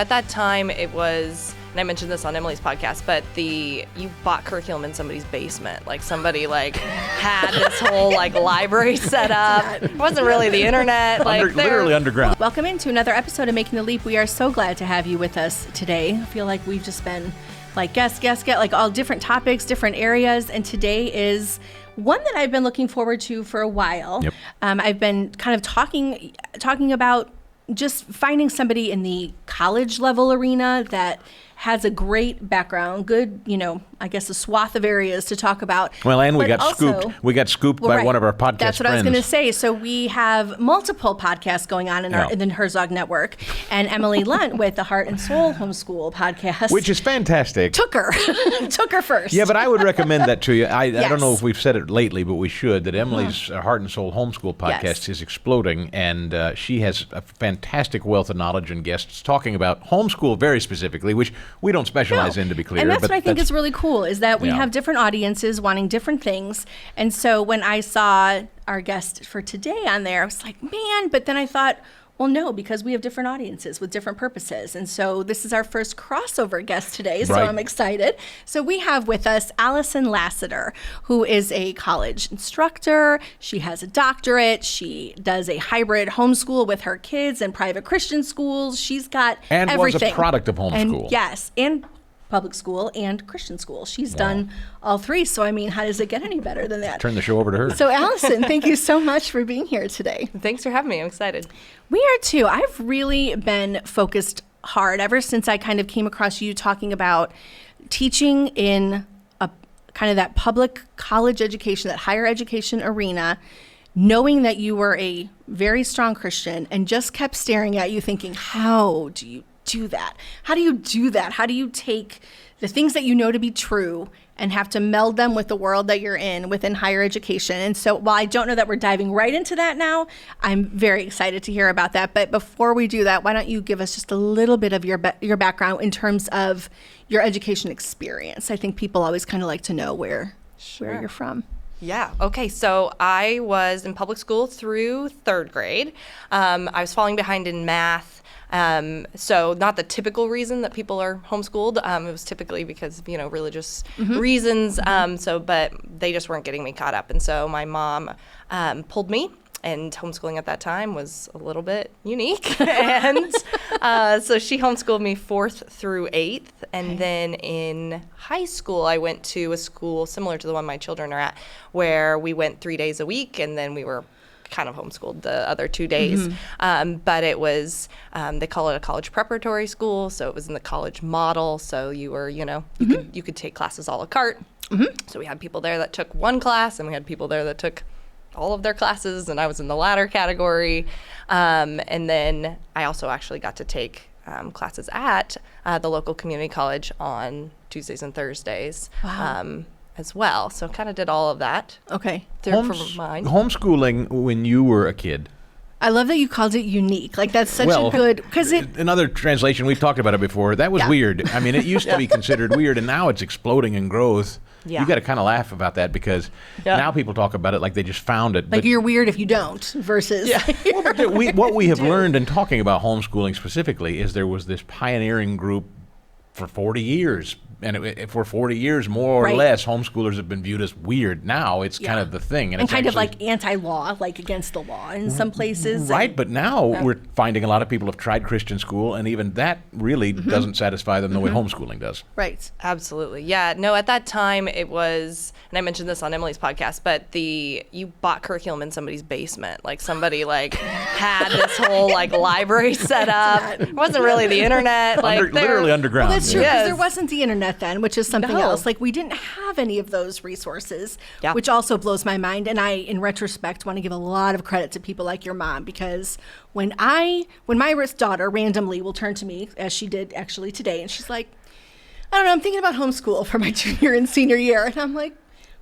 At that time, it was, and I mentioned this on Emily's podcast, but you bought curriculum in somebody's basement. Like somebody had this whole library set up. It wasn't really the internet. Literally underground. Welcome into another episode of Making the Leap. We are so glad to have you with us today. I feel like we've just been guest, all different topics, different areas. And today is one that I've been looking forward to for a while. Yep. I've been kind of talking about just finding somebody in the college level arena that has a great background, good, I guess a swath of areas to talk about. Well, and we got scooped by one of our podcast friends. That's what I was going to say. So we have multiple podcasts going on in the Herzog Network, and Emily Lunt with the Heart and Soul Homeschool podcast. Which is fantastic. Took her first. Yeah, but I would recommend that to you. I Yes. don't know if we've said it lately, but we should, that Emily's Heart and Soul Homeschool podcast is exploding, and she has a fantastic wealth of knowledge and guests talking about homeschool very specifically, which we don't specialize in, to be clear. And that's what I think is really cool, is that we have different audiences wanting different things. And so when I saw our guest for today on there, I was like, man, but then I thought, well, no, because we have different audiences with different purposes. And so this is our first crossover guest today, so I'm excited. So we have with us Allison Lassiter, who is a college instructor. She has a doctorate. She does a hybrid homeschool with her kids in private Christian schools. She's got everything. Was a product of homeschool. And public school and Christian school. She's done all three. So, how does it get any better than that? Turn the show over to her. So, Allison, thank you so much for being here today. Thanks for having me. I'm excited. We are too. I've really been focused hard ever since I kind of came across you talking about teaching in a kind of that public college education, that higher education arena, knowing that you were a very strong Christian, and just kept staring at you thinking, how do you do that? How do you do that? How do you take the things that you know to be true and have to meld them with the world that you're in within higher education? And so while I don't know that we're diving right into that now, I'm very excited to hear about that. But before we do that, why don't you give us just a little bit of your background in terms of your education experience? I think people always kind of like to know where you're from. Yeah. Okay. So I was in public school through third grade. I was falling behind in math. So not the typical reason that people are homeschooled. It was typically because, religious reasons. But they just weren't getting me caught up. And so my mom pulled me, and homeschooling at that time was a little bit unique. And so she homeschooled me 4th through 8th. And then in high school, I went to a school similar to the one my children are at, where we went 3 days a week, and then we were kind of homeschooled the other 2 days. But it was, they call it a college preparatory school. So it was in the college model. So you were, you could take classes a la carte. So we had people there that took one class, and we had people there that took all of their classes, and I was in the latter category. And then I also actually got to take classes at the local community college on Tuesdays and Thursdays. As well. So kind of did all of that. Okay. Homeschooling when you were a kid. I love that you called it unique. That's such a good, because another translation, we've talked about it before, that was weird. It used to be considered weird, and now it's exploding in growth. You got to kind of laugh about that, because now people talk about it like they just found it. Like you're weird if you don't, versus. What we have learned in talking about homeschooling specifically is there was this pioneering group for 40 years. And for 40 years, more or less, homeschoolers have been viewed as weird. Now it's kind of the thing. And kind of like anti-law, like against the law in some places. Right, but now we're finding a lot of people have tried Christian school, and even that really doesn't satisfy them the way homeschooling does. Right. Absolutely. Yeah. No, at that time it was, and I mentioned this on Emily's podcast, but you bought curriculum in somebody's basement. Like somebody had this whole library set up. It wasn't really the internet. Literally underground. Well, that's true, because there wasn't the internet then, which is something else. We didn't have any of those resources, which also blows my mind. And I, in retrospect, want to give a lot of credit to people like your mom, because when my daughter randomly will turn to me, as she did actually today, and she's like, I don't know, I'm thinking about homeschool for my junior and senior year. And I'm like,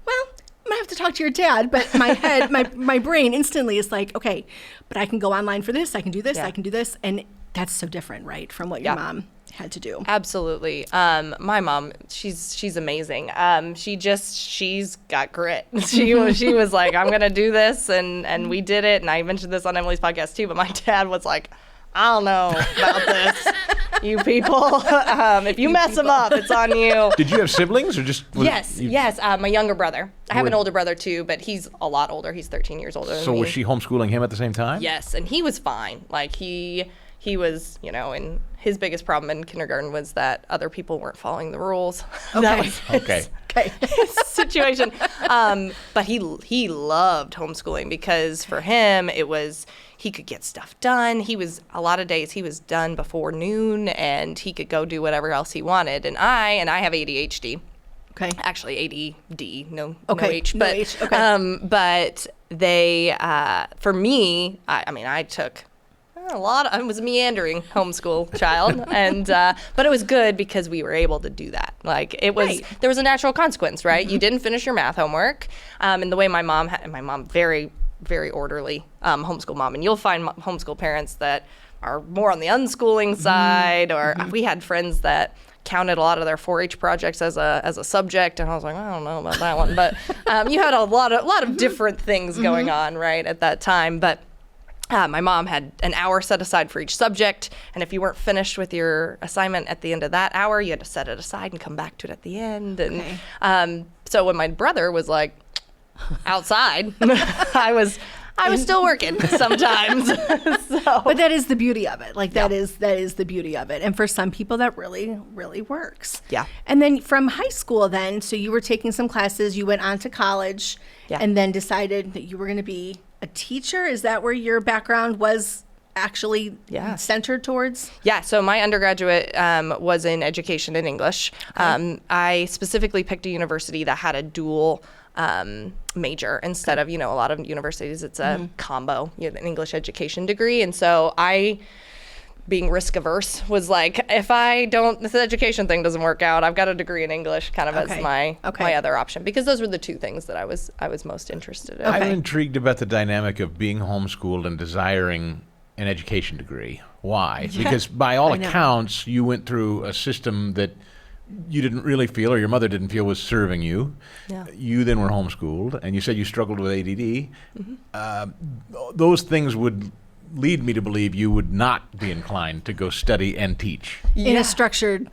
well, I'm going to have to talk to your dad. But my head, my brain instantly is like, okay, but I can go online for this. I can do this. I can do this. And that's so different, right, from what your mom had to do. Absolutely. My mom, she's amazing. She's got grit. She was like, I'm gonna do this, and we did it. And I mentioned this on Emily's podcast too, but my dad was like, I don't know about this. you people. If you mess them up, it's on you. Did you have siblings or just? Yes. My younger brother. I have an older brother too, but he's a lot older. He's 13 years older than me. So was she homeschooling him at the same time? Yes, and he was fine. Like he was, and his biggest problem in kindergarten was that other people weren't following the rules. That was his situation. But he loved homeschooling because for him it was he could get stuff done. A lot of days he was done before noon and he could go do whatever else he wanted. And I have ADHD. Okay. Actually, ADD, no H. But H. Okay. But they for me, I took I was a meandering homeschool child, and but it was good because we were able to do that. Like it was, there was a natural consequence, right? You didn't finish your math homework, and the way my mom very, very orderly homeschool mom, and you'll find homeschool parents that are more on the unschooling side, or we had friends that counted a lot of their 4-H projects as a subject, and I was like, I don't know about that one, but you had a lot of different things going on, right, at that time, but. My mom had an hour set aside for each subject, and if you weren't finished with your assignment at the end of that hour, you had to set it aside and come back to it at the end. And so when my brother was like outside, I was still working sometimes. But that is the beauty of it. Like that is the beauty of it. And for some people that really, really works. Yeah. And then from high school then, so you were taking some classes, you went on to college, and then decided that you were going to be a teacher. Is that where your background was actually centered towards? Yeah, so my undergraduate was in education and English. I specifically picked a university that had a dual major instead of, a lot of universities, it's a combo, an English education degree. And so I, being risk averse, was like, if the education thing doesn't work out, I've got a degree in English kind of as my other option, because those were the two things that I was most interested in. I'm intrigued about the dynamic of being homeschooled and desiring an education degree. Why? Yeah. Because by all accounts, you went through a system that you didn't really feel, or your mother didn't feel, was serving you. Yeah. You then were homeschooled, and you said you struggled with ADD. Those things would lead me to believe you would not be inclined to go study and teach. In a structured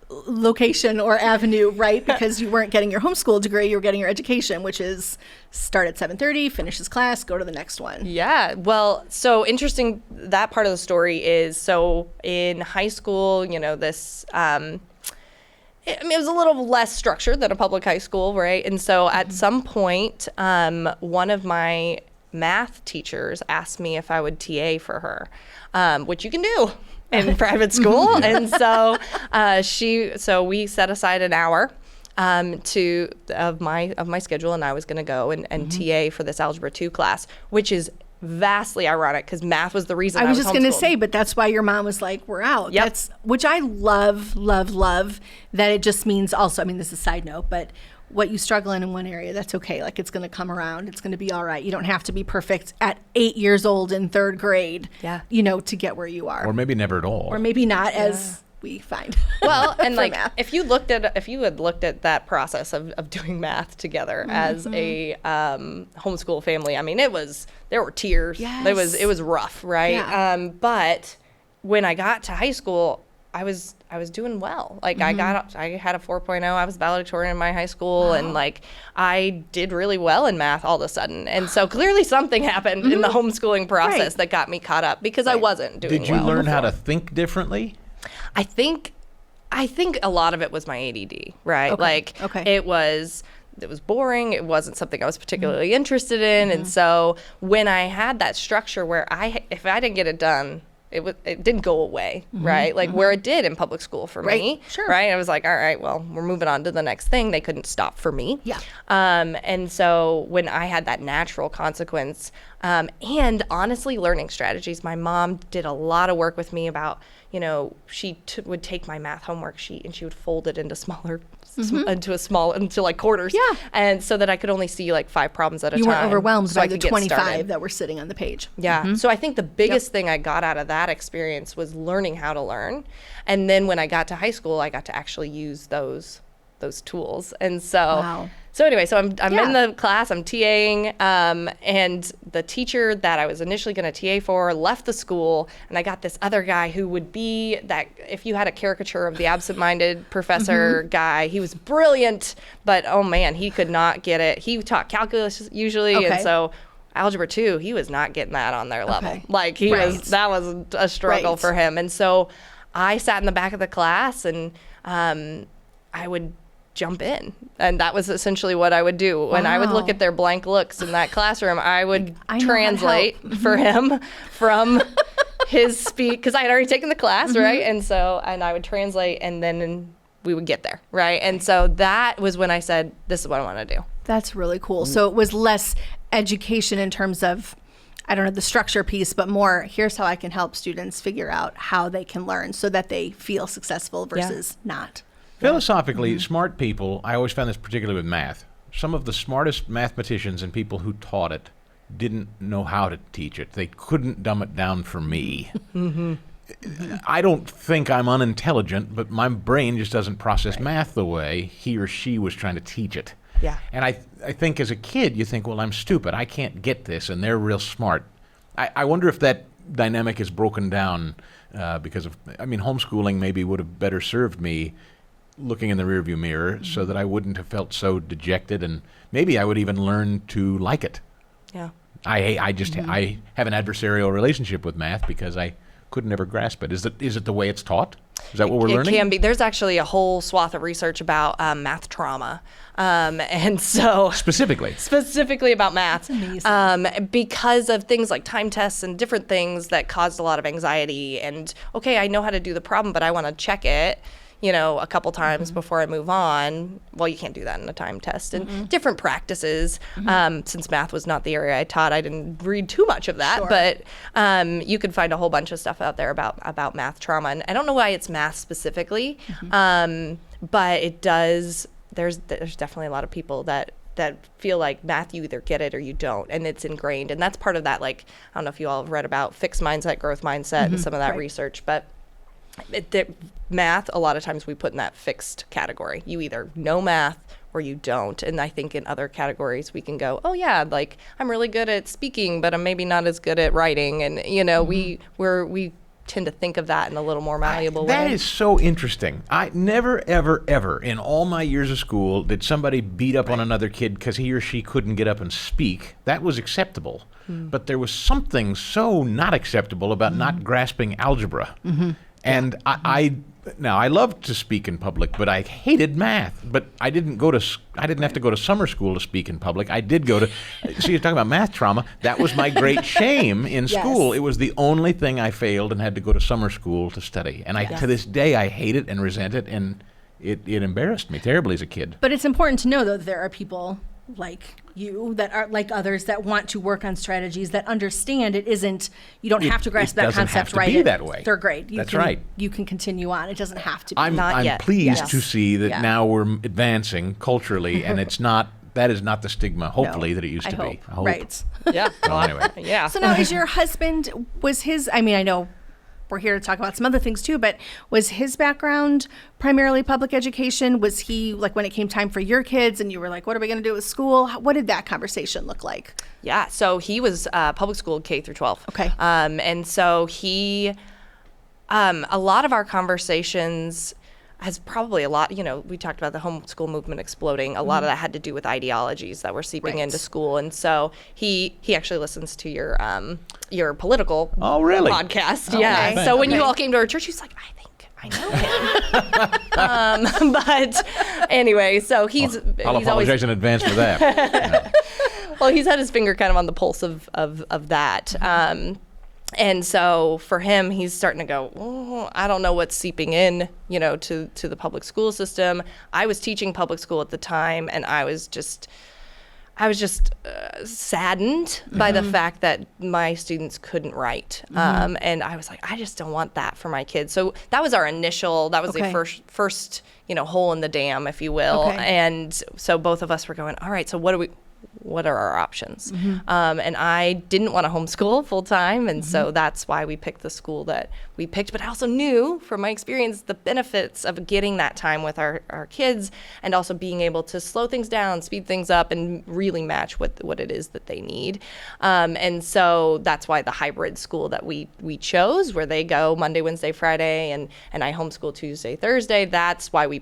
location or avenue, right? Because you weren't getting your homeschool degree, you were getting your education, which is start at 7:30, finish this class, go to the next one. Yeah, well, so interesting, that part of the story is, so in high school, this, it was a little less structured than a public high school, right? And so at some point, one of my math teachers asked me if I would TA for her, which you can do in private school. And so so we set aside an hour of my schedule, and I was going to go and TA for this Algebra 2 class, which is vastly ironic because math was the reason I was just going to say, but that's why your mom was like, we're out. Yep. Which I love that it just means also, this is a side note, but what you struggle in one area, that's okay. Like it's going to come around. It's going to be all right. You don't have to be perfect at 8 years old in 3rd grade, to get where you are. Or maybe never at all. Or maybe not, as we find. Well, and like math. if you had looked at that process of doing math together as a homeschool family, there were tears. Yes. It was rough, right? Yeah. But when I got to high school, I was doing well. Like I had a 4.0. I was valedictorian in my high school, and like I did really well in math all of a sudden. And so clearly something happened in the homeschooling process that got me caught up because I wasn't doing well. Did you learn how to think differently? I think a lot of it was my ADD, right? It was boring. It wasn't something I was particularly interested in. And so when I had that structure where if I didn't get it done, it didn't go away, right? Like where it did in public school for me, right? I was like, all right, well, we're moving on to the next thing. They couldn't stop for me. Yeah. And so when I had that natural consequence, and honestly, learning strategies, my mom did a lot of work with me about, she would take my math homework sheet and she would fold it into smaller, into like quarters. Yeah. And so that I could only see like 5 problems at a time. You weren't overwhelmed by the 25 started. that were sitting on the page. Yeah. So I think the biggest thing I got out of that experience was learning how to learn. And then when I got to high school, I got to actually use those tools. And so So anyway, so I'm in the class, I'm TAing, and the teacher that I was initially going to TA for left the school, and I got this other guy who would be that, if you had a caricature of the absent-minded professor guy, he was brilliant, but oh man, he could not get it. He taught calculus usually, and so Algebra 2, he was not getting that on their level. Like that was a struggle for him. And so I sat in the back of the class, and I would jump in, and that was essentially what I would do. When I would look at their blank looks in that classroom, I would translate for him from his speech, because I had already taken the class, right? And I would translate, and then we would get there, right? And so that was when I said, this is what I want to do. That's really cool. So it was less education in terms of, I don't know, the structure piece, but more, here's how I can help students figure out how they can learn so that they feel successful versus not. Philosophically, smart people, I always found this particularly with math, some of the smartest mathematicians and people who taught it didn't know how to teach it. They couldn't dumb it down for me. I don't think I'm unintelligent, but my brain just doesn't process math the way he or she was trying to teach it. Yeah. And I think as a kid, you think, well, I'm stupid. I can't get this, and they're real smart. I wonder if that dynamic is broken down because of, homeschooling maybe would have better served me looking in the rearview mirror so that I wouldn't have felt so dejected, and maybe I would even learn to like it. Yeah. I have an adversarial relationship with math because I could never grasp it. Is it the way it's taught? Is that what we're learning? It can be. There's actually a whole swath of research about math trauma. And so specifically about math, because of things like time tests and different things that caused a lot of anxiety. And okay, I know how to do the problem, but I want to check it, a couple times before I move on. Well, you can't do that in a time test, and different practices. Since math was not the area I taught, I didn't read too much of that, but you could find a whole bunch of stuff out there about math trauma. And I don't know why it's math specifically, but it does. There's definitely a lot of people that feel like math, you either get it or you don't, and it's ingrained. And that's part of that, like, I don't know if you all have read about fixed mindset, growth mindset, and some of that research, but math, a lot of times we put in that fixed category. You either know math or you don't. And I think in other categories we can go, oh yeah, like I'm really good at speaking, but I'm maybe not as good at writing. And we tend to think of that in a little more malleable way. That is so interesting. I never, ever, ever in all my years of school did somebody beat up on another kid because he or she couldn't get up and speak. That was acceptable. But there was something so not acceptable about not grasping algebra. And I loved to speak in public, but I hated math. But I didn't have to go to summer school to speak in public. I did go to, you're talking about math trauma. That was my great shame in school. It was the only thing I failed and had to go to summer school to study. And to this day, I hate it and resent it, and it embarrassed me terribly as a kid. But it's important to know, though, that there are people like you that are like others that want to work on strategies that understand it isn't, you don't have to grasp that concept right in that way. Third grade. That's right. You can continue on. It doesn't have to be. I'm pleased to see that now we're advancing culturally, and that is not the stigma, hopefully, that it used to be. I hope. Right. Yeah. Well, anyway. Yeah. So now, is your husband, I know we're here to talk about some other things too, but was his background primarily public education? Was he, like, when it came time for your kids and you were like, what are we going to do with school? What did that conversation look like? Yeah, so he was public school K through 12. Okay. And so he, a lot of our conversations has probably a lot, we talked about the homeschool movement exploding. A lot of that had to do with ideologies that were seeping into school. And so he actually listens to your political podcast. Yeah. So when you all came to our church, he's like, I think I know him. But anyway, so he's apologize always in advance for that. Well, he's had his finger kind of on the pulse of that. And so for him, he's starting to go, oh, I don't know what's seeping in, to the public school system. I was teaching public school at the time, and I was just saddened by the fact that my students couldn't write. And I was like, I just don't want that for my kids. So that was the first hole in the dam, if you will. And so both of us were going, all right, so what what are our options? And I didn't want to homeschool full time, and so that's why we picked the school that we picked. But I also knew from my experience the benefits of getting that time with our kids, and also being able to slow things down, speed things up, and really match what it is that they need. And so that's why the hybrid school that we chose, where they go Monday, Wednesday, Friday, and I homeschool Tuesday, Thursday, that's why we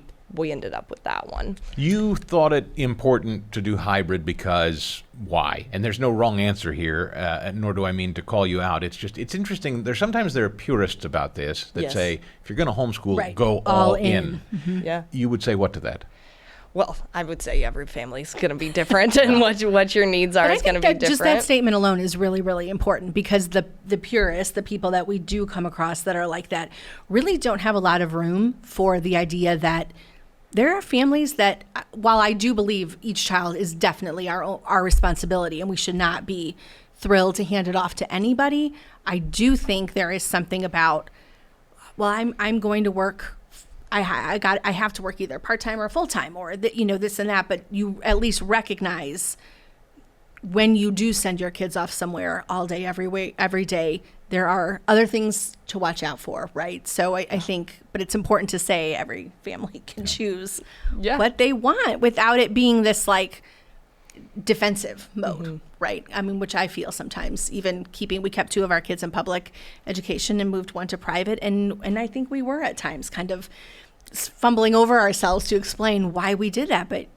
ended up with that one. You thought it important to do hybrid because why? And there's no wrong answer here, nor do I mean to call you out. It's just, it's interesting. Sometimes there are purists about this that Yes. say, if you're going to homeschool, Right. go all in. Yeah. You would say what to that? Well, I would say every family's going to be different, and what your needs are But I is going to think be that different. just that statement alone is really, really important, because the purists, the people that we do come across that are like that, really don't have a lot of room for the idea that there are families that, while I do believe each child is definitely our responsibility and we should not be thrilled to hand it off to anybody, I do think there is something about, well, I'm going to work. I have to work either part-time or full-time, or this and that, but you at least recognize when you do send your kids off somewhere all day, every day, there are other things to watch out for, right? So I think, but it's important to say every family can choose what they want without it being this like defensive mode, right? I mean, which I feel sometimes, even we kept 2 of our kids in public education and moved 1 to private. And I think we were at times kind of fumbling over ourselves to explain why we did that, but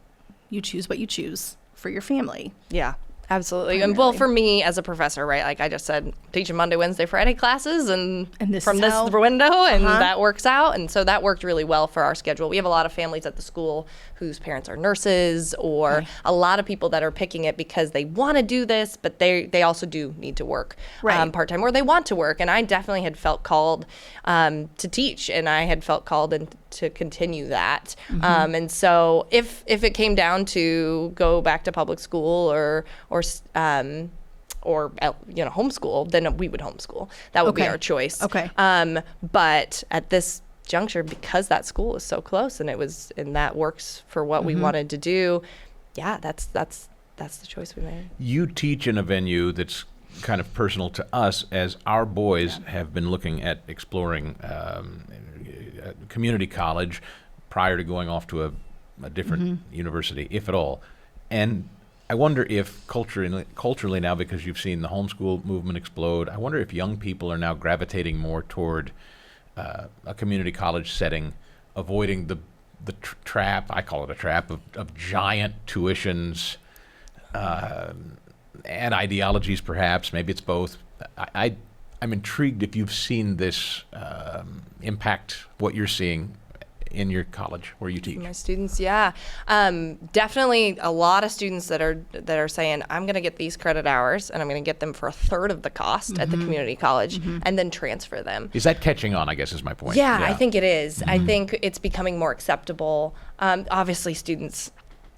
you choose what you choose for your family. Yeah, absolutely. And well, for me as a professor, right, like I just said, teaching Monday, Wednesday, Friday classes, and this from is this how- window, and that works out. And so that worked really well for our schedule. We have a lot of families at the school whose parents are nurses, or a lot of people that are picking it because they want to do this, but they also do need to work part-time, or they want to work. And I definitely had felt called to teach, and I had felt called to continue that. And so if it came down to go back to public school or homeschool, then we would homeschool. That would be our choice. Okay. But at this juncture, because that school is so close and that works for what we wanted to do, yeah, that's the choice we made. You teach in a venue that's kind of personal to us, as our boys have been looking at exploring community college prior to going off to a different university, if at all. And I wonder if culturally now, because you've seen the homeschool movement explode, I wonder if young people are now gravitating more toward a community college setting, avoiding the trap, I call it a trap, of giant tuitions and ideologies, perhaps. Maybe it's both. I'm intrigued if you've seen this impact what you're seeing in your college where you teach. My students, yeah. Definitely a lot of students that are saying, I'm going to get these credit hours and I'm going to get them for a third of the cost at the community college and then transfer them. Is that catching on, I guess, is my point. Yeah, I think it is. I think it's becoming more acceptable. Obviously, students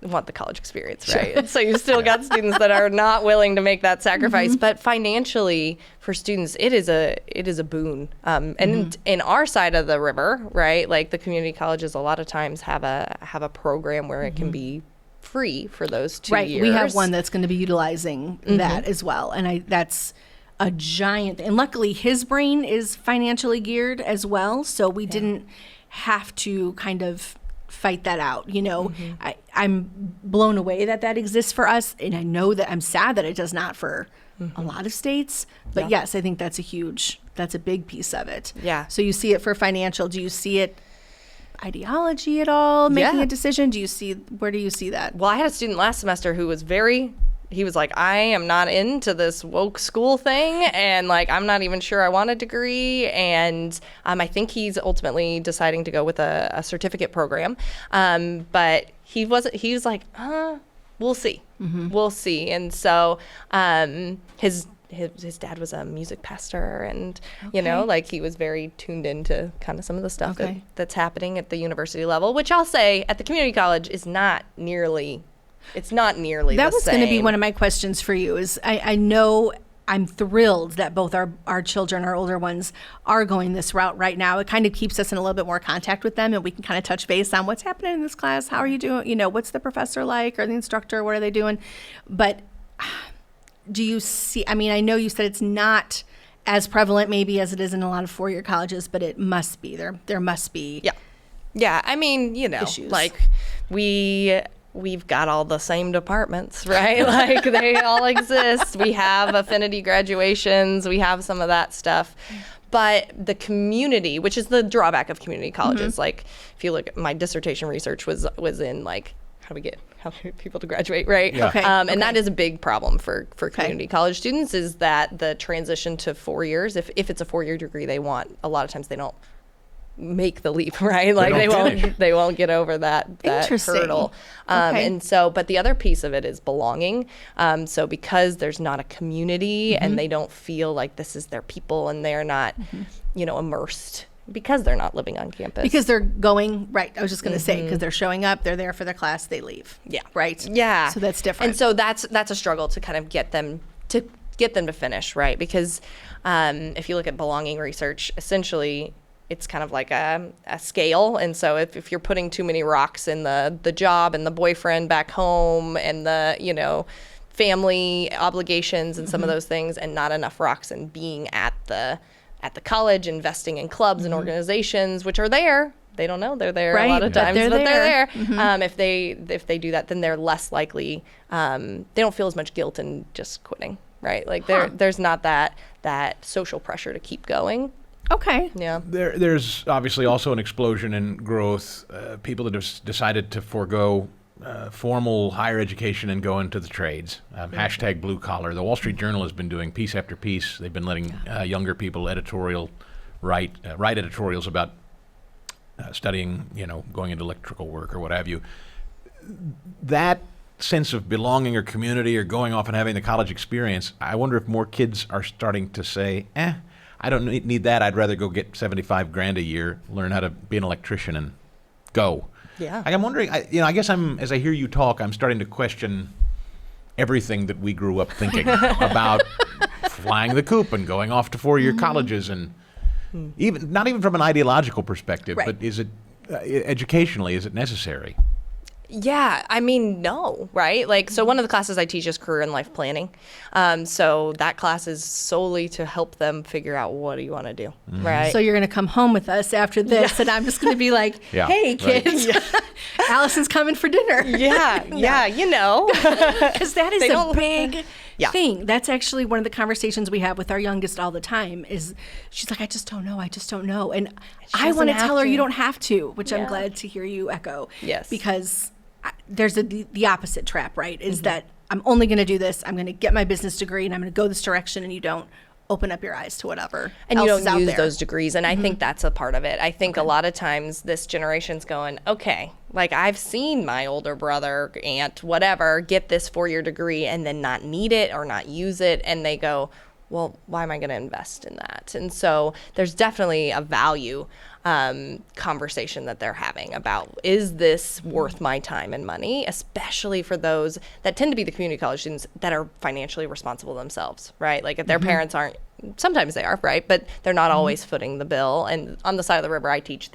want the college experience, right? So you've still got students that are not willing to make that sacrifice, but financially for students, it is a boon. And in our side of the river, right, like the community colleges a lot of times have a program where it can be free for those 2 years. We have one that's going to be utilizing that as well, and that's a giant. And luckily, his brain is financially geared as well, so we didn't have to kind of fight that out. I'm blown away that exists for us, and I know that I'm sad that it does not for a lot of states. But yes, I think that's a big piece of it. Yeah. So you see it for financial. Do you see it ideology at all, making a decision? Where do you see that? Well, I had a student last semester who was he was like, I am not into this woke school thing, and like I'm not even sure I want a degree, and I think he's ultimately deciding to go with a certificate program, but he was like, we'll see, we'll see. And so his dad was a music pastor, and like he was very tuned into kind of some of the stuff that's happening at the university level, which I'll say at the community college is not nearly. It's not nearly That the was same. going to be one of my questions for you. Is I know I'm thrilled that both our children, our older ones, are going this route right now. It kind of keeps us in a little bit more contact with them, and we can kind of touch base on what's happening in this class. How are you doing? What's the professor like, or the instructor? What are they doing? But do you see, I know you said it's not as prevalent maybe as it is in a lot of four-year colleges, but it must be. There must be. Yeah. Issues. Like we've got all the same departments, right? Like they all exist. We have affinity graduations. We have some of that stuff. But the community, which is the drawback of community colleges, like if you look at my dissertation research was in like, how do we get people to graduate, right? Yeah. Okay. And that is a big problem for community college students, is that the transition to 4 years, if it's a 4-year degree they want, a lot of times they don't make the leap, right? Like they won't get over that hurdle. And so, but the other piece of it is belonging. So because there's not a community and they don't feel like this is their people, and they're not, immersed, because they're not living on campus. Because they're going, right, I was just going to say, because they're showing up, they're there for their class, they leave. Yeah. Right? Yeah. So that's different. And so that's a struggle to kind of get them to finish, right? Because if you look at belonging research, essentially it's kind of like a scale. And so if you're putting too many rocks in the job and the boyfriend back home and the, family obligations and some of those things, and not enough rocks in being at the college, investing in clubs and organizations, which are there. They don't know they're there a lot of times, but they're there. If they do that, then they're less likely. They don't feel as much guilt in just quitting, right? Like there's not that social pressure to keep going. Okay. Yeah. There's obviously also an explosion in growth. People that have decided to forego formal higher education and go into the trades. Hashtag blue collar. The Wall Street Journal has been doing piece after piece. They've been letting younger people write editorials about studying, going into electrical work or what have you. That sense of belonging or community or going off and having the college experience, I wonder if more kids are starting to say, I don't need that. I'd rather go get $75,000 a year, learn how to be an electrician, and go. Yeah. I'm wondering. I guess as I hear you talk, I'm starting to question everything that we grew up thinking about flying the coop and going off to four-year colleges, and not even from an ideological perspective, but is it educationally, is it necessary? Yeah, no, right? Like, so one of the classes I teach is career and life planning. So that class is solely to help them figure out, what do you want to do, right? So you're going to come home with us after this, and I'm just going to be like, hey, kids, Allison's coming for dinner. Yeah, Because that is a big thing. That's actually one of the conversations we have with our youngest all the time, is she's like, I just don't know. And I want to tell her, you don't have to, which I'm glad to hear you echo. Yes. Because there's the opposite trap, right? Is that I'm only going to do this. I'm going to get my business degree and I'm going to go this direction, and you don't open up your eyes to whatever and else you is out don't use there. those degrees. And I think that's a part of it. I think a lot of times this generation's going, okay, like I've seen my older brother, aunt, whatever, get this 4-year degree and then not need it or not use it. And they go, well, why am I going to invest in that? And so there's definitely a value conversation that they're having about, is this worth my time and money, especially for those that tend to be the community college students that are financially responsible themselves, right? Like if their parents aren't, sometimes they are, right? But they're not always footing the bill. And on the side of the river I teach,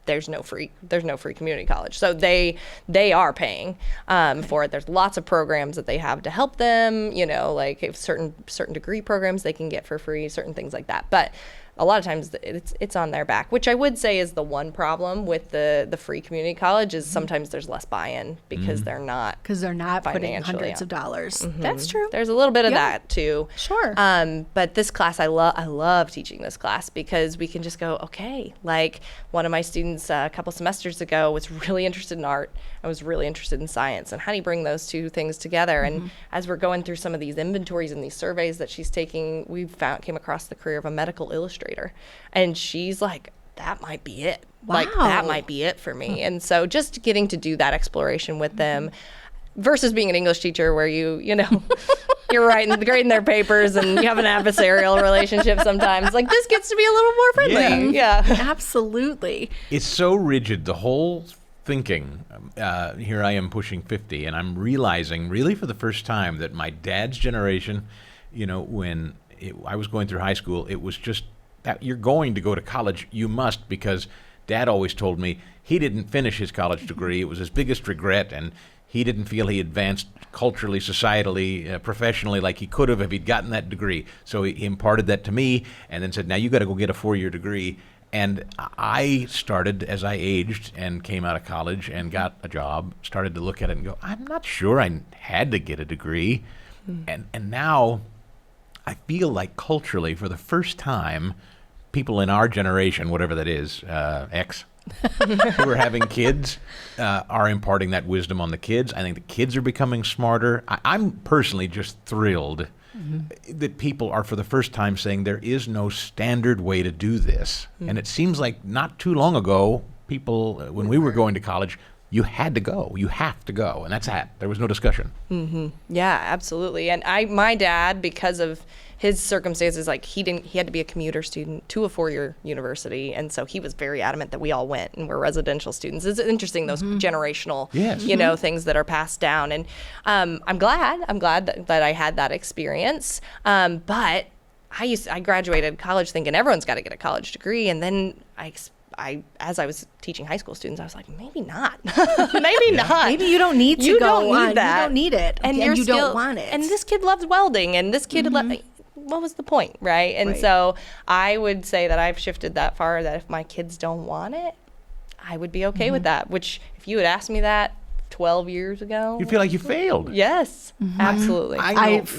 there's no free community college. So they are paying for it. There's lots of programs that they have to help them, like if certain degree programs they can get for free, certain things like that. But a lot of times it's on their back, which I would say is the one problem with the free community college, is sometimes there's less buy-in because they're not putting hundreds of dollars. That's true. There's a little bit of that too. Sure. But this class, I love teaching this class because we can just go, okay, like one of my students a couple semesters ago was really interested in art. I was really interested in science, and how do you bring those two things together? And as we're going through some of these inventories and these surveys that she's taking, we came across the career of a medical illustrator, and she's like, that might be it. Wow. Like that might be it for me. And so just getting to do that exploration with them versus being an English teacher where you're grading their papers and you have an adversarial relationship sometimes. Like this gets to be a little more friendly. Yeah. Absolutely. It's so rigid, the whole thinking. Here I am pushing 50, and I'm realizing really for the first time that my dad's generation when I was going through high school, it was just that you're going to go to college. You must, because Dad always told me he didn't finish his college degree. It was his biggest regret, and he didn't feel he advanced culturally, societally, professionally like he could have if he'd gotten that degree. So he imparted that to me and then said, now you got to go get a 4-year degree. And I started, as I aged and came out of college and got a job, started to look at it and go, I'm not sure I had to get a degree. And now I feel like culturally, for the first time, people in our generation, whatever that is, X, who are having kids, are imparting that wisdom on the kids. I think the kids are becoming smarter. I'm personally just thrilled that people are, for the first time, saying there is no standard way to do this. And it seems like not too long ago, people, when we were going to college, you had to go. You have to go. And that's that. There was no discussion. Yeah, absolutely. And my dad, because of his circumstances, like he had to be a commuter student to a 4-year university. And so he was very adamant that we all went and were residential students. It's interesting, those generational, things that are passed down. And I'm glad that I had that experience. But I graduated college thinking everyone's got to get a college degree. And then as I was teaching high school students, I was like, maybe not. Maybe not. Maybe you don't need to you go don't need on. that. You don't need it. And you don't want it. And this kid loves welding, and this kid, what was the point, right? And so I would say that I've shifted that far, that if my kids don't want it, I would be okay with that, which if you had asked me that 12 years ago. You feel like you failed. Yes, absolutely.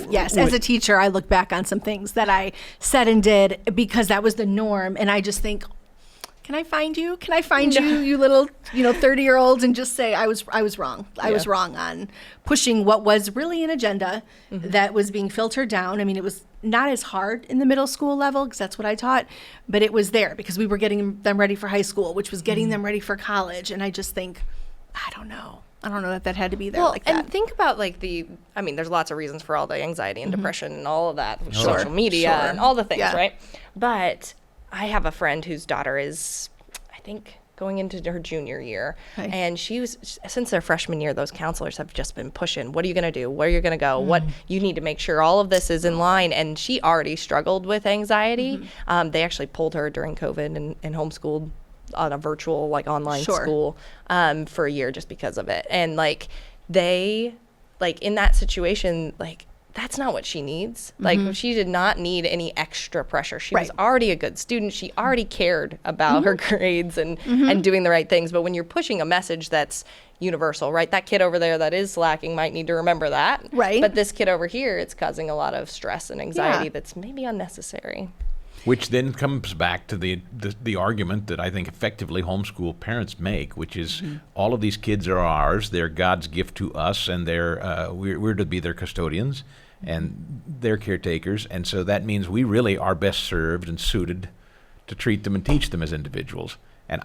Yes, as a teacher, I look back on some things that I said and did because that was the norm. And I just think, can I find you? Can I find you little, 30-year-olds, and just say I was wrong. I was wrong on pushing what was really an agenda that was being filtered down. I mean, it was not as hard in the middle school level because that's what I taught, but it was there because we were getting them ready for high school, which was getting them ready for college. And I just think, I don't know that had to be there like that. And think about there's lots of reasons for all the anxiety and depression and all of that, social media and all the things, right? But I have a friend whose daughter is, I think, going into her junior year. Okay. And since their freshman year, those counselors have just been pushing, what are you going to do? Where are you going to go? What you need to make sure all of this is in line. And she already struggled with anxiety. They actually pulled her during COVID and homeschooled on a virtual, online school for a year just because of it. And they in that situation, that's not what she needs. She did not need any extra pressure. She was already a good student. She already cared about her grades and doing the right things. But when you're pushing a message that's universal, right? That kid over there that is slacking might need to remember that. Right. But this kid over here, it's causing a lot of stress and anxiety that's maybe unnecessary. Which then comes back to the argument that I think effectively homeschool parents make, which is all of these kids are ours. They're God's gift to us, and we're to be their custodians and their caretakers. And so that means we really are best served and suited to treat them and teach them as individuals. And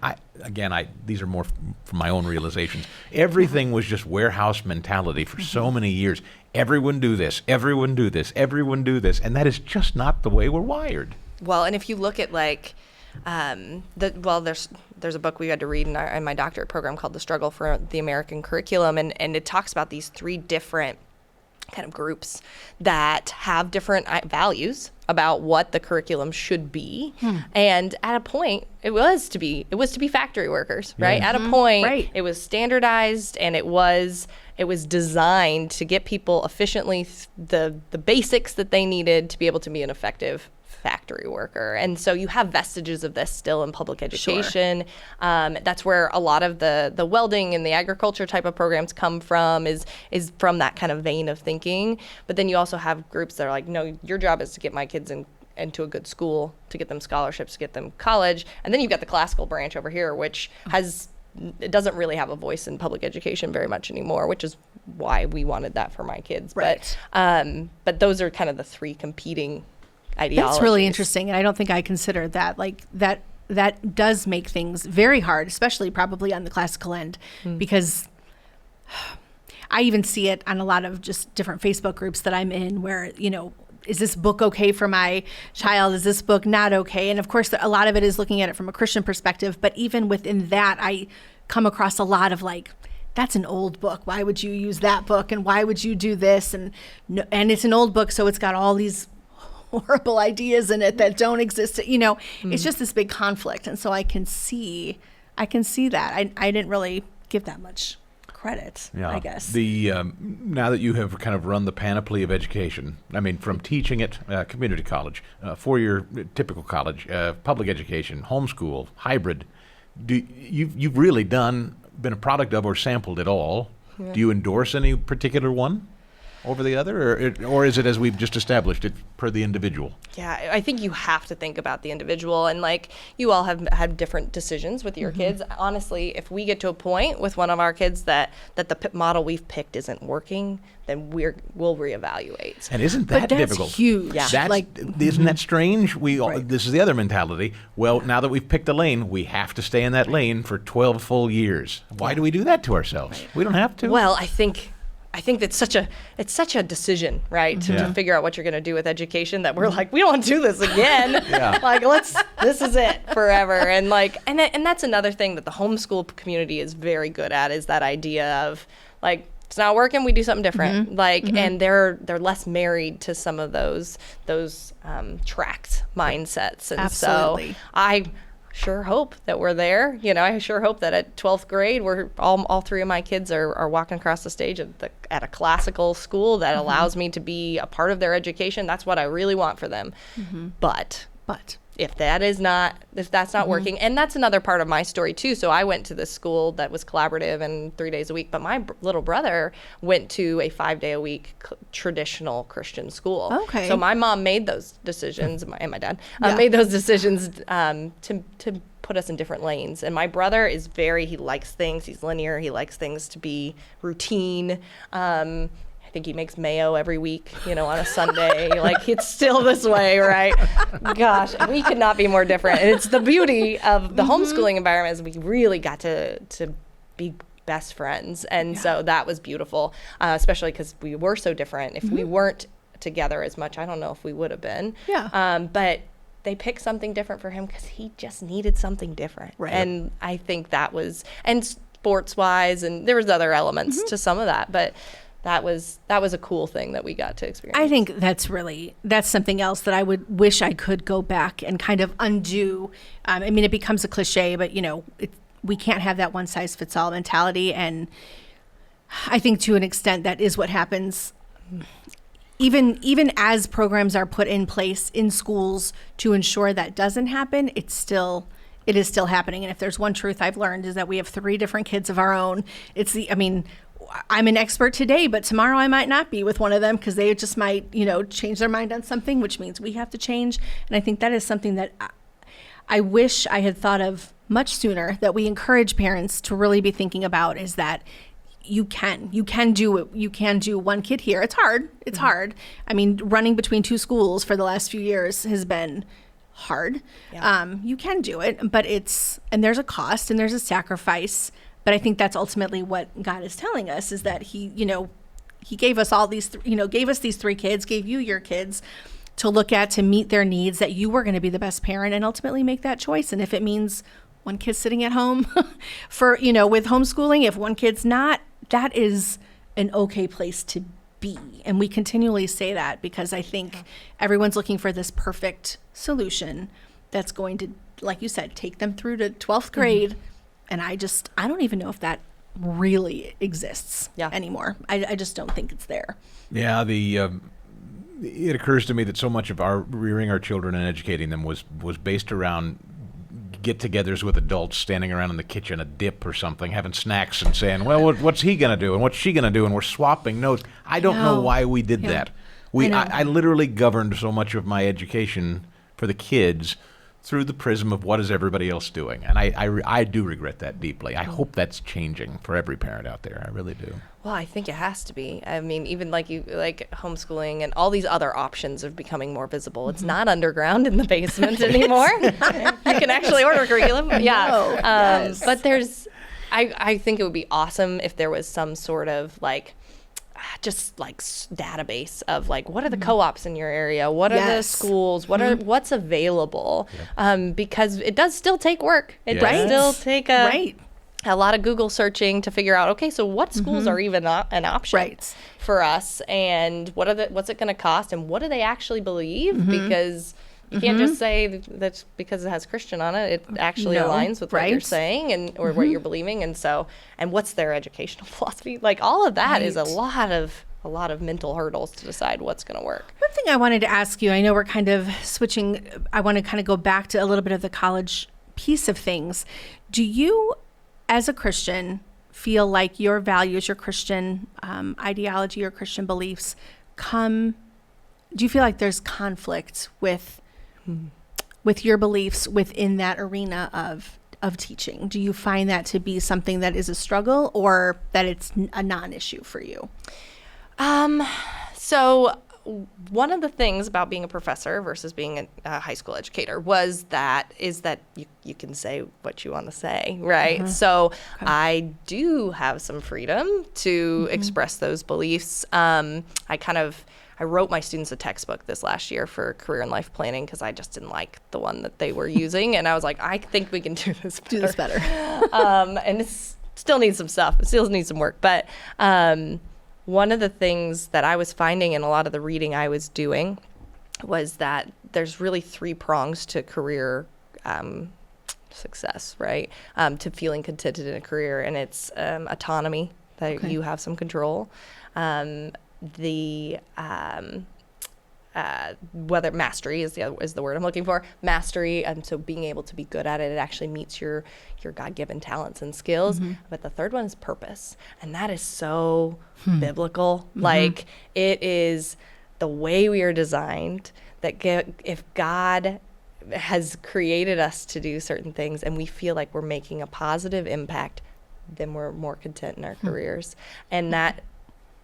these are more from my own realizations. Everything was just warehouse mentality for so many years. Everyone do this, everyone do this, everyone do this. And that is just not the way we're wired. Well, and if you look at there's a book we had to read in my doctorate program called The Struggle for the American Curriculum, and it talks about these 3 different kind of groups that have different values about what the curriculum should be. And at a point, it was to be factory workers, right? At a point, it was standardized, and it was designed to get people efficiently the basics that they needed to be able to be an effective factory worker. And so you have vestiges of this still in public education. That's where a lot of the welding and the agriculture type of programs come from, is from that kind of vein of thinking. But then you also have groups that are like, no, your job is to get my kids into a good school, to get them scholarships, to get them college. And then you've got the classical branch over here, which it doesn't really have a voice in public education very much anymore, which is why we wanted that for my kids. Right. But those are kind of the 3 competing ideologies. That's really interesting, and I don't think I considered that. That does make things very hard, especially probably on the classical end, because I even see it on a lot of just different Facebook groups that I'm in where, is this book okay for my child? Is this book not okay? And of course, a lot of it is looking at it from a Christian perspective, but even within that, I come across a lot of that's an old book. Why would you use that book? And why would you do this? And no, and it's an old book, so it's got all these horrible ideas in it that don't exist. It's just this big conflict. And so I can see that. I didn't really give that much credit, I guess. Now that you have kind of run the panoply of education, I mean, from teaching at community college, four-year typical college, public education, homeschool, hybrid, you've really been a product of or sampled it all. Yeah. Do you endorse any particular one over the other, or is it, as we've just established, it per the individual? Yeah, I think you have to think about the individual, and like you all have had different decisions with your kids. Honestly, if we get to a point with one of our kids that the model we've picked isn't working, then we'll reevaluate. And isn't that that's difficult? Huge. Yeah. Isn't that strange? This is the other mentality. Well, now that we've picked a lane, we have to stay in that lane for 12 full years. Why do we do that to ourselves? Right. We don't have to. Well, I think it's such a decision, right? To figure out what you're going to do with education, that we're like, we don't want to do this again. Like, this is it forever. And like, and that's another thing that the homeschool community is very good at, is that idea of like, it's not working, we do something different. And they're less married to some of those tracked mindsets. And Absolutely. So I sure hope that we're there. I sure hope that at 12th grade, we're all three of my kids are walking across the stage at a classical school that allows me to be a part of their education. That's what I really want for them. But if that's not working, and that's another part of my story too. So I went to this school that was collaborative and 3 days a week, but my little brother went to a 5-day-a-week traditional Christian school. Okay. So my mom made those decisions, and my dad made those decisions to put us in different lanes. And my brother is he likes things, he's linear, he likes things to be routine. I think he makes mayo every week, on a Sunday. Like, it's still this way, right? Gosh, we could not be more different. And it's the beauty of the homeschooling environment, is we really got to be best friends. And so that was beautiful, especially because we were so different. If we weren't together as much, I don't know if we would have been. But they picked something different for him because he just needed something different. Right. And I think that was, and sports-wise, and there was other elements to some of that, but that was a cool thing that we got to experience. I think that's something else that I would wish I could go back and kind of undo. I mean, it becomes a cliche, but we can't have that one size fits all mentality. And I think to an extent that is what happens. Even as programs are put in place in schools to ensure that doesn't happen, it is still happening. And if there's one truth I've learned, is that we have 3 different kids of our own. I'm an expert today, but tomorrow I might not be with one of them, because they just might, change their mind on something, which means we have to change. And I think that is something that I wish I had thought of much sooner, that we encourage parents to really be thinking about, is that you can do it. You can do one kid here. It's hard. It's hard. I mean, running between 2 schools for the last few years has been hard. Yeah. You can do it, but and there's a cost and there's a sacrifice. But I think that's ultimately what God is telling us, is that He gave us all these, gave us these 3 kids, gave you your kids to look at, to meet their needs, that you were going to be the best parent and ultimately make that choice. And if it means one kid's sitting at home for, with homeschooling, if one kid's not, that is an okay place to be. And we continually say that because I think everyone's looking for this perfect solution that's going to, like you said, take them through to 12th grade. And I don't even know if that really exists anymore. I just don't think it's there. Yeah, it occurs to me that so much of our rearing our children and educating them was based around get-togethers with adults standing around in the kitchen, a dip or something, having snacks and saying, well, what's he going to do and what's she going to do? And we're swapping notes. I don't know why we did that. I literally governed so much of my education for the kids through the prism of what is everybody else doing. And I do regret that deeply. I hope that's changing for every parent out there. I really do. Well, I think it has to be. I mean, even like homeschooling and all these other options are becoming more visible. It's not underground in the basement anymore. You can actually order curriculum. Yeah. But I think it would be awesome if there was some sort of just database of what are the co-ops in your area? What are the schools? What's available? Because it does still take work. It does still take a lot of Google searching to figure out, okay, so what schools are even an option Right. for us, and what's it going to cost, and what do they actually believe? Because you can't just say that's because it has Christian on it. It actually No, aligns with what you're right. saying or what you're believing, and what's their educational philosophy? Like all of that is a lot of mental hurdles to decide what's going to work. One thing I wanted to ask you, I know we're kind of switching, I want to kind of go back to a little bit of the college piece of things. Do you, as a Christian, feel like your values, your Christian ideology, your Christian beliefs do you feel like there's conflict with your beliefs within that arena of teaching? Do you find that to be something that is a struggle, or that it's a non-issue for you? So one of the things about being a professor versus being a high school educator is that you can say what you want to say, right? So I do have some freedom to express those beliefs. I wrote my students a textbook this last year for career and life planning because I just didn't like the one that they were using, and I was like, I think we can do this better. And it still needs some stuff. It still needs some work, but one of the things that I was finding in a lot of the reading I was doing was that there's really 3 prongs to career success, right? To feeling contented in a career, and it's autonomy, that you have some control. Whether mastery is the word I'm looking for. Mastery, and so being able to be good at it, it actually meets your God-given talents and skills. But the third one is purpose, and that is so biblical. Like, it is the way we are designed, that if God has created us to do certain things and we feel like we're making a positive impact, then we're more content in our careers. And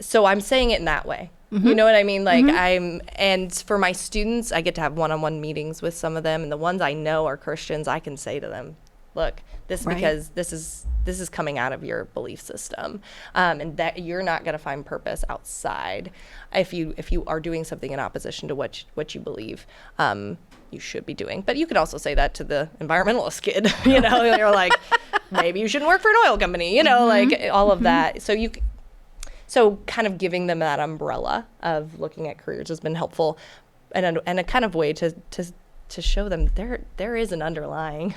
so I'm saying it in that way. You know what I mean? Like and for my students, I get to have one-on-one meetings with some of them, and the ones I know are Christians, I can say to them, look, because this is coming out of your belief system, and that you're not going to find purpose outside if you are doing something in opposition to what you believe you should be doing. But you could also say that to the environmentalist kid, you know, they're like, maybe you shouldn't work for an oil company, you know, like all of that. So kind of giving them that umbrella of looking at careers has been helpful, and a kind of way to show them there is an underlying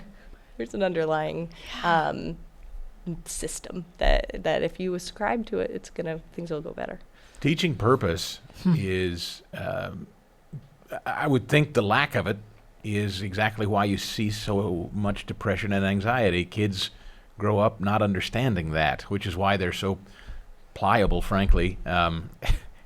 system that if you ascribe to it, things will go better. Teaching purpose is, I would think the lack of it is exactly why you see so much depression and anxiety. Kids grow up not understanding that, which is why they're so pliable, frankly, and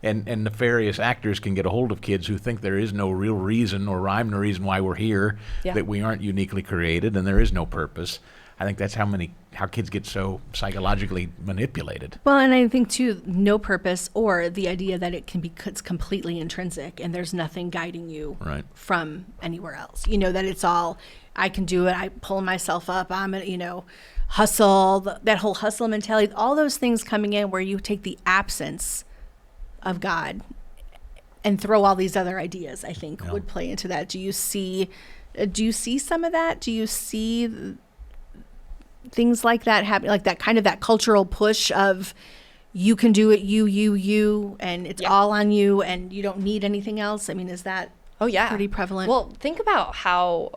nefarious actors can get a hold of kids who think there is no real reason or rhyme or reason why we're here, that we aren't uniquely created and there is no purpose. I think that's how kids get so psychologically manipulated. Well, and I think too, no purpose, or the idea that it's completely intrinsic and there's nothing guiding you from anywhere else. You know, that it's all, I can do it, I pull myself up, I'm hustle, that whole hustle mentality, all those things coming in where you take the absence of God and throw all these other ideas, I think would play into that. Do you see some of that? Do you see things like that happening, like that kind of that cultural push of you can do it, you, and it's all on you and you don't need anything else? I mean, is that pretty prevalent? Well, think about how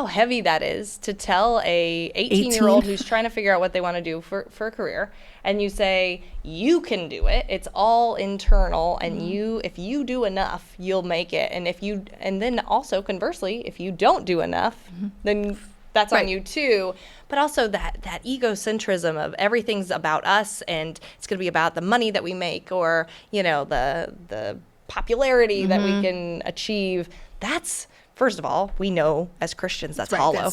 heavy that is to tell a 18-year-old who's trying to figure out what they want to do for a career, and you say you can do it. It's all internal, and if you do enough, you'll make it. And then also conversely, if you don't do enough, then that's on you too. But also that egocentrism of everything's about us, and it's going to be about the money that we make, or the popularity that we can achieve. That's, first of all, we know as Christians that's hollow.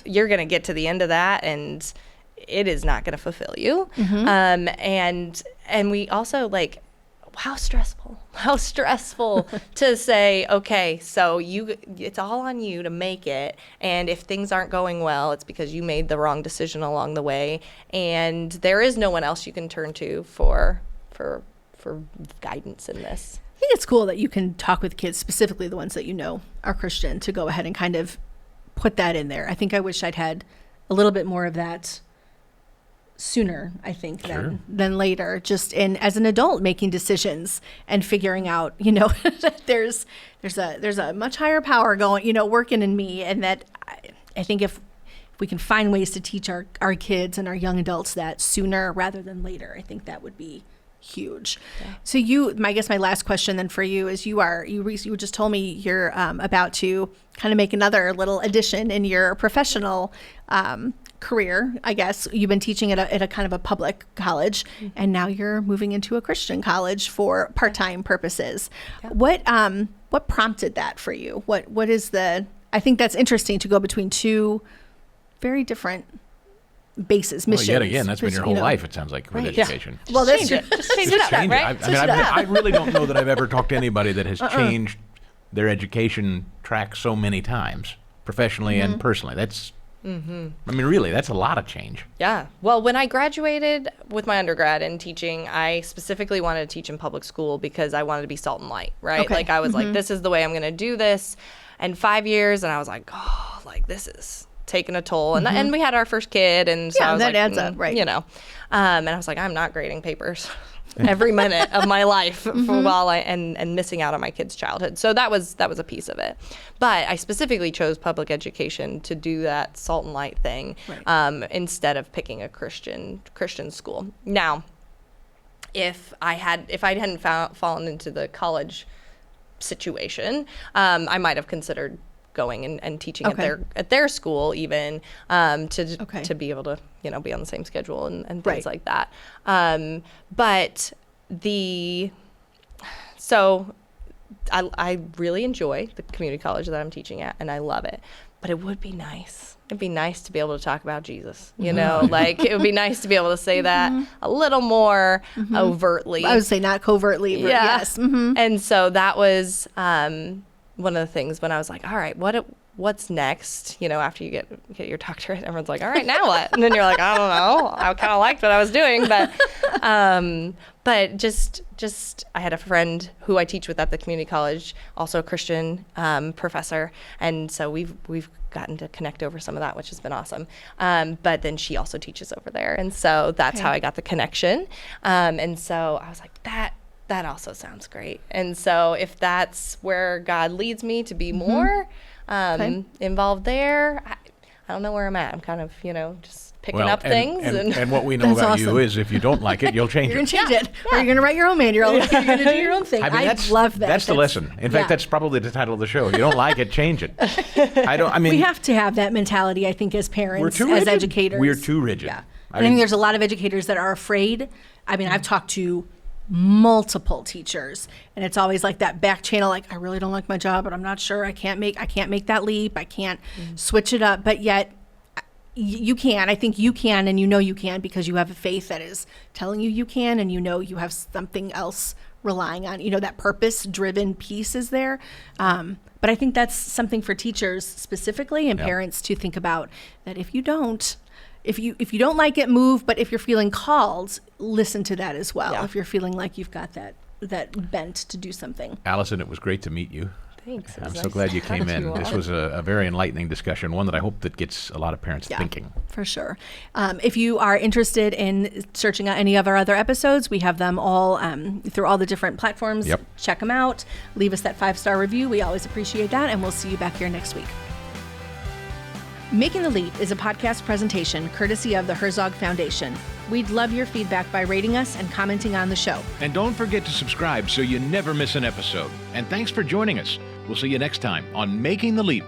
You're going to get to the end of that, and it is not going to fulfill you. And we also how stressful to say, okay, so it's all on you to make it, and if things aren't going well, it's because you made the wrong decision along the way, and there is no one else you can turn to for guidance in this. I think it's cool that you can talk with kids, specifically the ones that you know are Christian, to go ahead and kind of put that in there. I think I wish I'd had a little bit more of that sooner, I think, Sure. than later, just in as an adult making decisions and figuring out, you know, that there's a much higher power going, you know, working in me. And that I think if we can find ways to teach our kids and our young adults that sooner rather than later, I think that would be huge. Yeah. So I guess my last question then for you is you just told me you're about to kind of make another little addition in your professional career. I guess you've been teaching at a kind of a public college, and now you're moving into a Christian college for part-time purposes. Yeah. What prompted that for you? What is I think that's interesting to go between two very different bases, missions. Well, yet again, that's been your whole life, it sounds like, with education. Yeah. Well, that's just change it up, right? I really don't know that I've ever talked to anybody that has changed their education track so many times, professionally and personally. That's, I mean, really, that's a lot of change. Yeah. Well, when I graduated with my undergrad in teaching, I specifically wanted to teach in public school because I wanted to be salt and light, right? Okay. Like, I was like, this is the way I'm going to do this. And 5 years, and I was like, oh, like, this is taking a toll. And we had our first kid, and so I was that like, adds up, right? You know, and I was like, I'm not grading papers every minute of my life and missing out on my kid's childhood. So that was a piece of it. But I specifically chose public education to do that salt and light thing, instead of picking a Christian school. Now, if I hadn't fallen into the college situation, I might have considered going and teaching at their school even, to be able to, you know, be on the same schedule and things like that. So I really enjoy the community college that I'm teaching at, and I love it, but it would be nice. It'd be nice to be able to talk about Jesus, you know, like it would be nice to be able to say that a little more overtly. I would say not covertly, but yes. And so that was, one of the things when I was like, all right, what's next? You know, after you get your doctorate, everyone's like, all right, now what? And then you're like, I don't know. I kind of liked what I was doing, but just I had a friend who I teach with at the community college, also a Christian professor, and so we've gotten to connect over some of that, which has been awesome. But then she also teaches over there, and so that's how I got the connection. And so I was like, that also sounds great. And so if that's where God leads me to be more involved there, I don't know where I'm at. I'm kind of, you know, just picking up things. And what we know about you is if you don't like it, you'll change it. You're going to change it. Or you're going to write your own manual. You're going to do your own thing. I mean, love that. That's the lesson. In fact, that's probably the title of the show. You don't like it, change it. We have to have that mentality, I think, as parents, as educators. We're too rigid. Yeah. I think there's a lot of educators that are afraid. I mean, I've talked to multiple teachers, and it's always like that back channel, like, I really don't like my job, but I'm not sure, I can't make that leap, I can't switch it up. But yet you can. I think you can, and you know you can, because you have a faith that is telling you can, and you know you have something else relying on, you know, that purpose driven piece is there. But I think that's something for teachers specifically and parents to think about, that if you don't like it, move. But if you're feeling called, listen to that as well. Yeah. If you're feeling like you've got that bent to do something. Allison, it was great to meet you. Thanks. I'm so glad you came in. This was a very enlightening discussion, one that I hope that gets a lot of parents thinking. For sure. If you are interested in searching out any of our other episodes, we have them all through all the different platforms. Yep. Check them out. Leave us that 5-star review. We always appreciate that, and we'll see you back here next week. Making the Leap is a podcast presentation courtesy of the Herzog Foundation. We'd love your feedback by rating us and commenting on the show. And don't forget to subscribe so you never miss an episode. And thanks for joining us. We'll see you next time on Making the Leap.